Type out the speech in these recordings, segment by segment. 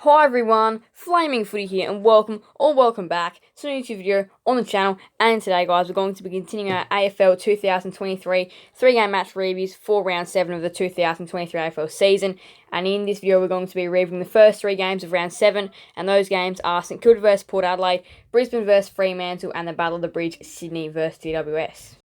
Hi everyone, Flaming Footy here and welcome back to a new YouTube video on the channel. And today guys, we're going to be continuing our AFL 2023 3-game match reviews for round 7 of the 2023 AFL season. And in this video we're going to be reviewing the first 3 games of round 7, and those games are St Kilda vs Port Adelaide, Brisbane vs Fremantle, and the Battle of the Bridge, Sydney vs GWS.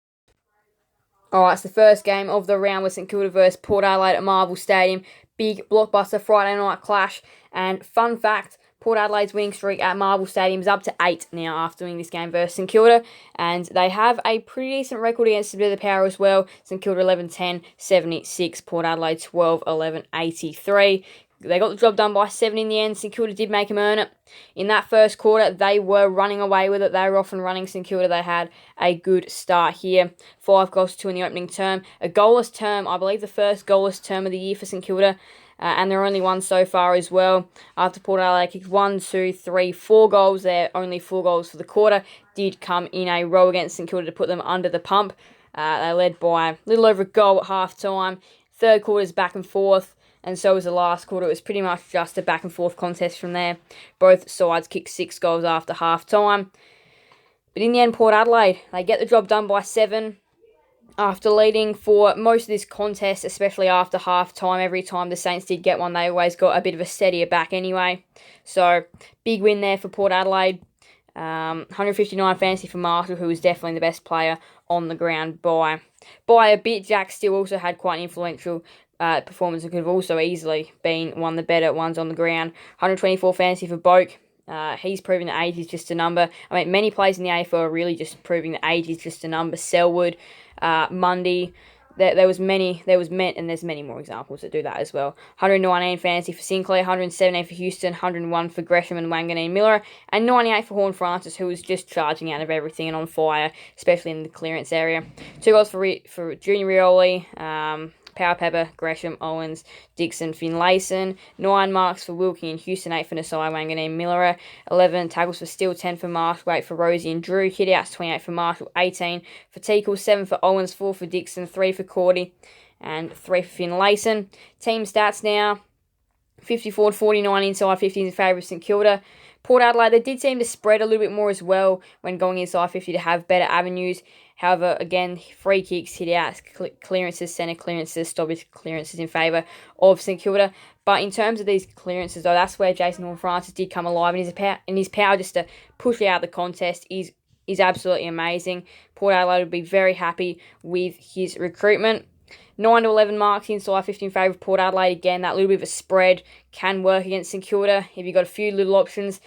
Alright, it's the first game of the round with St Kilda vs Port Adelaide at Marvel Stadium. Big blockbuster Friday night clash. And fun fact, Port Adelaide's winning streak at Marvel Stadium is up to 8 now after winning this game versus St Kilda. And they have a pretty decent record against a bit of the power as well. St Kilda 11-10, 76. Port Adelaide 12-11, 83. They got the job done by 7 in the end. St Kilda did make them earn it. In that first quarter, they were running away with it. They were off and running. St Kilda, they had a good start here. 5 goals to 2 in the opening term. A goalless term, I believe the first goalless term of the year for St Kilda. And they're only one so far as well. After Port Adelaide kicked 1, 2, 3, 4 goals, they're only 4 goals for the quarter. Did come in a row against St Kilda to put them under the pump. They led by a little over a goal at half time. Third quarter's back and forth. And so was the last quarter. It was pretty much just a back and forth contest from there. Both sides kicked 6 goals after half time. But in the end, Port Adelaide, they get the job done by 7. After leading for most of this contest, especially after half time, every time the Saints did get one, they always got a bit of a steadier back anyway. So, big win there for Port Adelaide. 159 fantasy for Marshall, who was definitely the best player on the ground by a bit. Jack still also had quite an influential performance and could have also easily been one of the better ones on the ground. 124 fantasy for Boak. He's proving that age is just a number. I mean, many players in the AFL are really just proving that age is just a number. Selwood, Mundy, there's many more examples that do that as well. 119 fantasy for Sinclair, 117 for Houston, 101 for Gresham and Wanganeen Miller, and 98 for Horn Francis, who was just charging out of everything and on fire, especially in the clearance area. 2 goals for Junior Rioli, Power Pepper, Gresham, Owens, Dixon, Finlayson. 9 marks for Wilkie and Houston, 8 for Nasai, Wanganeen, Miller. 11 tackles for Steele, 10 for Marshall, 8 for Rosie and Drew. Hit-outs, 28 for Marshall, 18 for Teakle, 7 for Owens, 4 for Dixon, 3 for Cordy, and 3 for Finlayson. Team stats now, 54-49 inside, 50 in favour of St Kilda. Port Adelaide, they did seem to spread a little bit more as well when going inside 50 to have better avenues. However, again, free kicks, hit-outs, clearances, centre clearances, stoppage clearances in favour of St Kilda. But in terms of these clearances, though, that's where Jason Horne-Francis did come alive. And his power just to push out the contest is absolutely amazing. Port Adelaide would be very happy with his recruitment. 9 to 11 marks inside 50 in favour of Port Adelaide. Again, that little bit of a spread can work against St Kilda. If you've got a few little options,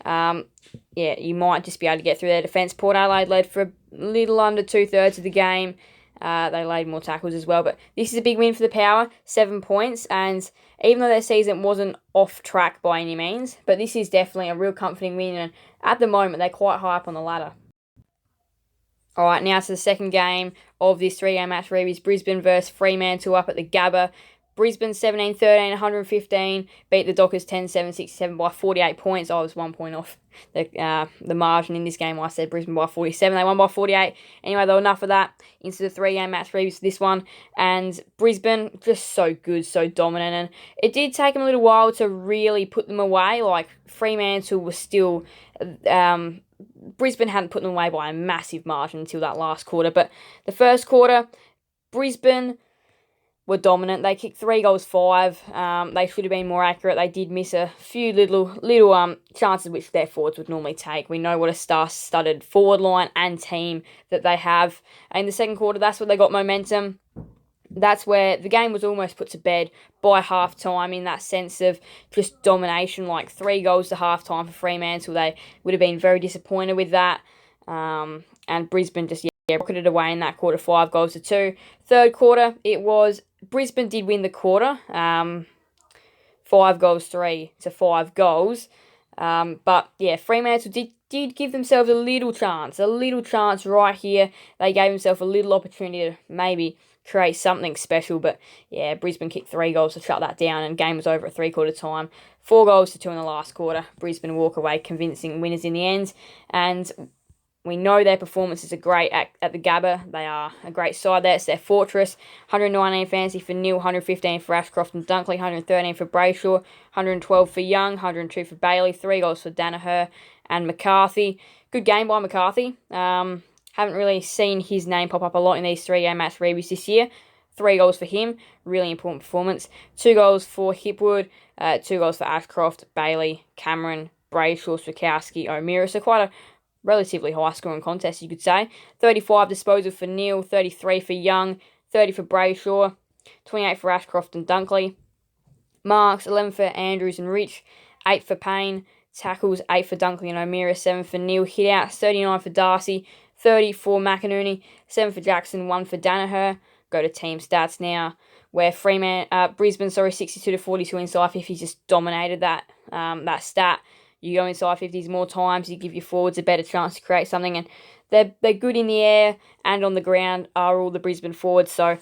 you might just be able to get through their defence. Port Adelaide led for a little under 2/3 of the game. They laid more tackles as well. But this is a big win for the Power, 7 points. And even though their season wasn't off track by any means, but this is definitely a real comforting win. And at the moment, they're quite high up on the ladder. Alright, now to the second game of this 3-game match reviews. Brisbane vs Fremantle up at the Gabba. Brisbane 17-13, 115, beat the Dockers 10-7, 67 by 48 points. I was 1 point off the margin in this game. I said Brisbane by 47. They won by 48. Anyway, though, enough of that. Into the 3-game match reviews for this one. And Brisbane, just so good, so dominant. And it did take them a little while to really put them away. Like, Fremantle was still... Brisbane hadn't put them away by a massive margin until that last quarter. But the first quarter, Brisbane were dominant. They kicked 3 goals, 5. They should have been more accurate. They did miss a few little chances which their forwards would normally take. We know what a star-studded forward line and team that they have. In the second quarter, that's where they got momentum. That's where the game was almost put to bed by half-time in that sense of just domination, like 3 goals to half-time for Fremantle. They would have been very disappointed with that. And Brisbane just, rocketed away in that quarter, 5 goals to 2. Third quarter, it was Brisbane did win the quarter, 5 goals, 3 to 5 goals. But, Fremantle did give themselves a little chance right here. They gave themselves a little opportunity to maybe create something special. But, Brisbane kicked 3 goals to shut that down, and game was over at 3-quarter time. 4 goals to 2 in the last quarter. Brisbane walk away convincing winners in the end. And We know their performances are great at the Gabba. They are a great side there. It's their fortress. 119 fantasy for Neil, 115 for Ashcroft and Dunkley, 113 for Brayshaw, 112 for Young, 102 for Bailey, 3 goals for Danaher and McCarthy. Good game by McCarthy. Haven't really seen his name pop up a lot in these 3-game match reviews this year. 3 goals for him. Really important performance. 2 goals for Hipwood. 2 goals for Ashcroft, Bailey, Cameron, Brayshaw, Swikowski, O'Meara. So quite a relatively high-scoring contest, you could say. 35 disposal for Neil, 33 for Young, 30 for Brayshaw, 28 for Ashcroft and Dunkley. Marks, 11 for Andrews and Rich, 8 for Payne. Tackles, 8 for Dunkley and O'Meara, 7 for Neil. Hit-outs, 39 for Darcy, 30 for McInerney, 7 for Jackson, 1 for Danaher. Go to team stats now, where Brisbane, 62 to 42 inside 50s just dominated that stat. You go inside 50s more times, you give your forwards a better chance to create something, and they're good in the air and on the ground are all the Brisbane forwards, so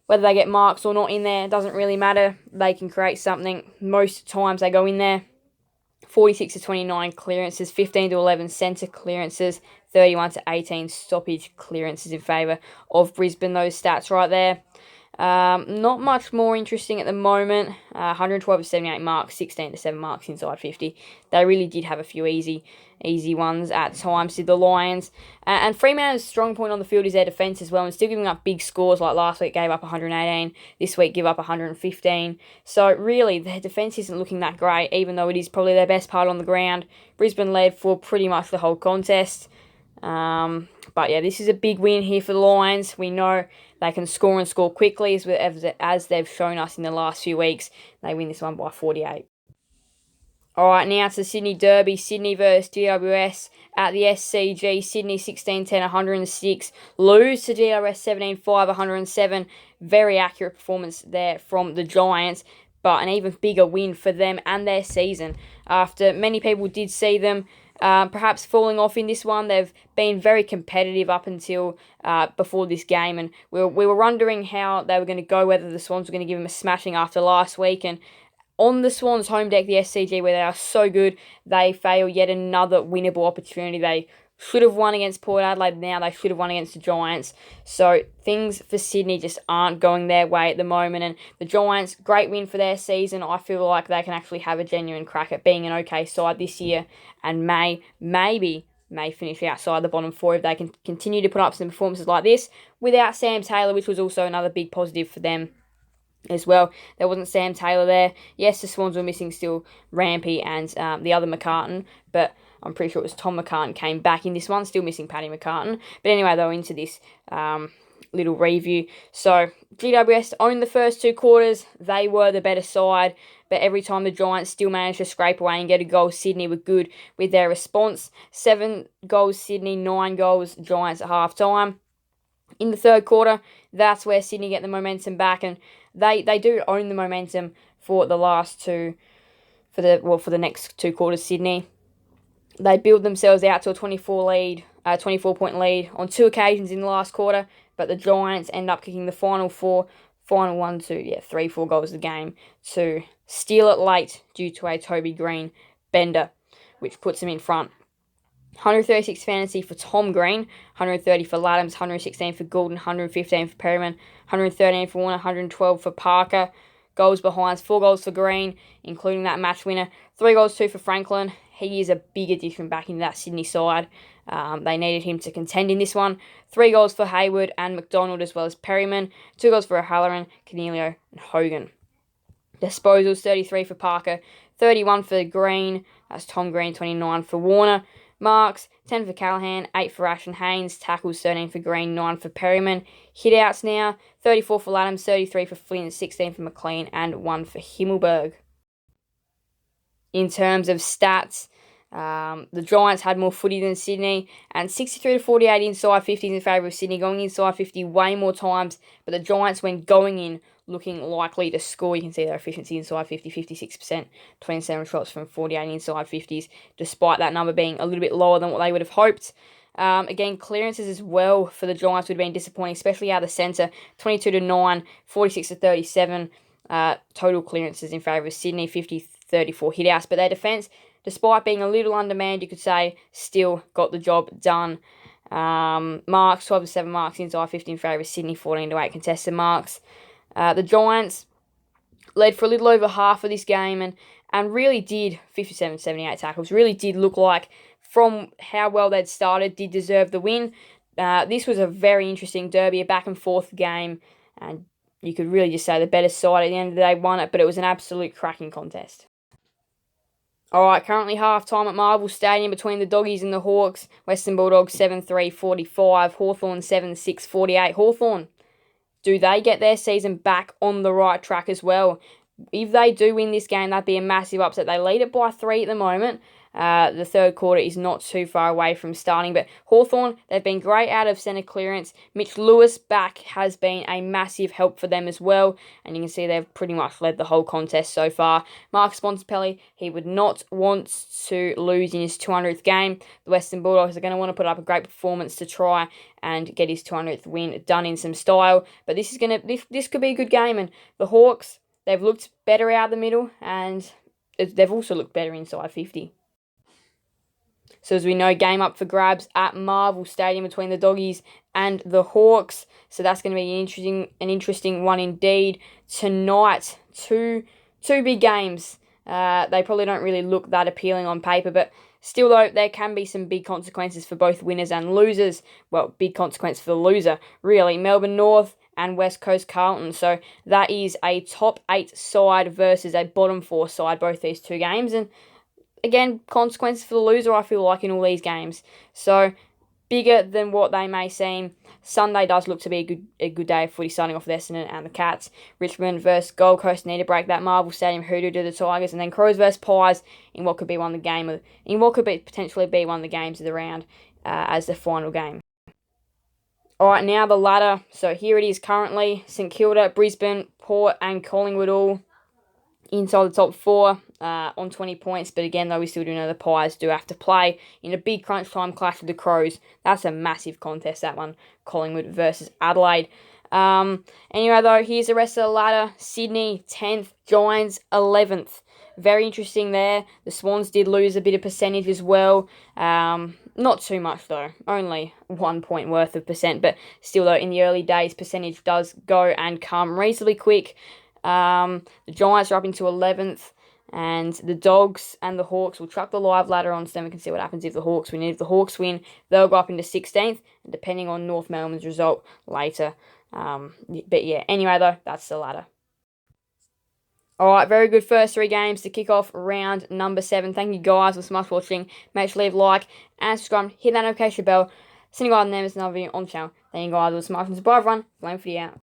whether they get marks or not in there, doesn't really matter. They can create something. Most times they go in there. 46 to 29 clearances, 15 to 11 centre clearances, 31 to 18 stoppage clearances in favour of Brisbane. Those stats right there. Not much more interesting at the moment. 112 to 78 marks, 16 to 7 marks inside 50. They really did have a few easy ones at times, did the Lions. And Fremantle's strong point on the field is their defence as well, and still giving up big scores. Like last week gave up 118, this week give up 115. So really, their defence isn't looking that great, even though it is probably their best part on the ground. Brisbane led for pretty much the whole contest. But yeah, this is a big win here for the Lions. We know they can score and score quickly, as they've shown us in the last few weeks. They win this one by 48. Alright, now to the Sydney Derby. Sydney versus GWS at the SCG. Sydney 16-10, 106. Lose to GWS 17-5, 107. Very accurate performance there from the Giants, but an even bigger win for them and their season. After many people did see them perhaps falling off in this one, they've been very competitive up until before this game, and we were wondering how they were going to go, whether the Swans were going to give them a smashing after last week. And on the Swans' home deck, the SCG, where they are so good, they fail yet another winnable opportunity. They should have won against Port Adelaide, now they should have won against the Giants. So things for Sydney just aren't going their way at the moment. And the Giants, great win for their season. I feel like they can actually have a genuine crack at being an okay side this year, and may finish outside the bottom 4 if they can continue to put up some performances like this without Sam Taylor, which was also another big positive for them as well. There wasn't Sam Taylor there. Yes, the Swans were missing still Rampy and the other McCartan, but I'm pretty sure it was Tom McCartan came back in this one, still missing Paddy McCartan. But anyway, though, into this little review. So, GWS owned the first 2 quarters. They were the better side, but every time the Giants still managed to scrape away and get a goal, Sydney were good with their response. 7 goals Sydney, 9 goals Giants at half-time. In the third quarter, that's where Sydney get the momentum back, and they do own the momentum for the last two, for the next 2 quarters, Sydney. They build themselves out to a 24-point lead on 2 occasions in the last quarter, but the Giants end up kicking the final 4 goals of the game to steal it late due to a Toby Green bender, which puts them in front. 136 fantasy for Tom Green, 130 for Laddams, 116 for Goulden, 115 for Perryman, 113 for Warner, 112 for Parker. Goals behinds, 4 goals for Green, including that match winner. 3 goals, 2 for Franklin. He is a big addition back into that Sydney side. They needed him to contend in this one. 3 goals for Hayward and McDonald, as well as Perryman. 2 goals for O'Halloran, Cornelio and Hogan. Disposals, 33 for Parker, 31 for Green. That's Tom Green, 29 for Warner. Marks, 10 for Callahan, 8 for Ash and Haynes. Tackles, 13 for Green, 9 for Perryman. Hit-outs now, 34 for Laddams, 33 for Flynn, 16 for McLean, and 1 for Himmelberg. In terms of stats, the Giants had more footy than Sydney, and 63 to 48 inside 50s in favour of Sydney, going inside 50 way more times, but the Giants, when going in, looking likely to score. You can see their efficiency inside 50, 56%, 27 shots from 48 inside 50s, despite that number being a little bit lower than what they would have hoped. Again, clearances as well for the Giants would have been disappointing, especially out of the centre. 22 to 9, 46 to 37. Total clearances in favour of Sydney, 53 34 hit-outs. But their defence, despite being a little undermanned, you could say, still got the job done. Marks, 12-7 marks inside, 15 favour of Sydney, 14-8 contested marks. The Giants led for a little over half of this game and really did, 57-78 tackles, really did look like, from how well they'd started, did deserve the win. This was a very interesting derby, a back-and-forth game, and you could really just say the better side at the end of the day won it, but it was an absolute cracking contest. Alright, currently half-time at Marvel Stadium between the Doggies and the Hawks. Western Bulldogs 7-3-45, Hawthorn 7-6-48. Hawthorn, do they get their season back on the right track as well? If they do win this game, that'd be a massive upset. They lead it by 3 at the moment. The third quarter is not too far away from starting, but Hawthorn, they've been great out of centre clearance. Mitch Lewis back has been a massive help for them as well, and you can see they've pretty much led the whole contest so far. Marcus Bontempelli, he would not want to lose in his 200th game. The Western Bulldogs are going to want to put up a great performance to try and get his 200th win done in some style, but this could be a good game, and the Hawks, they've looked better out the middle, and they've also looked better inside 50. So as we know, game up for grabs at Marvel Stadium between the Doggies and the Hawks. So that's going to be an interesting one indeed. Tonight, two big games. They probably don't really look that appealing on paper, but still though, there can be some big consequences for both winners and losers. Well, big consequence for the loser, really. Melbourne North and West Coast Carlton. So that is a top 8 side versus a bottom 4 side, both these two games. And again, consequences for the loser, I feel like, in all these games. So, bigger than what they may seem. Sunday does look to be a good day of footy, starting off with Essendon and the Cats. Richmond versus Gold Coast need to break that Marvel Stadium hoodoo to the Tigers. And then Crows versus Pies in what could be potentially be one of the games of the round as the final game. Alright, now the ladder. So here it is currently. St Kilda, Brisbane, Port and Collingwood all inside the top 4 on 20 points. But again, though, we still do know the Pies do have to play in a big crunch time clash with the Crows. That's a massive contest, that one. Collingwood versus Adelaide. Anyway, though, here's the rest of the ladder. Sydney, 10th. Giants, 11th. Very interesting there. The Swans did lose a bit of percentage as well. Not too much, though. Only 1 point worth of percent. But still, though, in the early days, percentage does go and come reasonably quick. The Giants are up into 11th, and the Dogs and the Hawks will chuck the live ladder on, so then we can see what happens if the Hawks win. If the Hawks win, they'll go up into 16th, and depending on North Melbourne's result later. But yeah, anyway though, that's the ladder. Alright, very good first 3 games to kick off round number 7. Thank you guys for so much watching. Make sure to leave a like and subscribe. Hit that notification bell. Send you guys another video on the channel. Thank you guys for so much. Bye everyone. Flame for you out.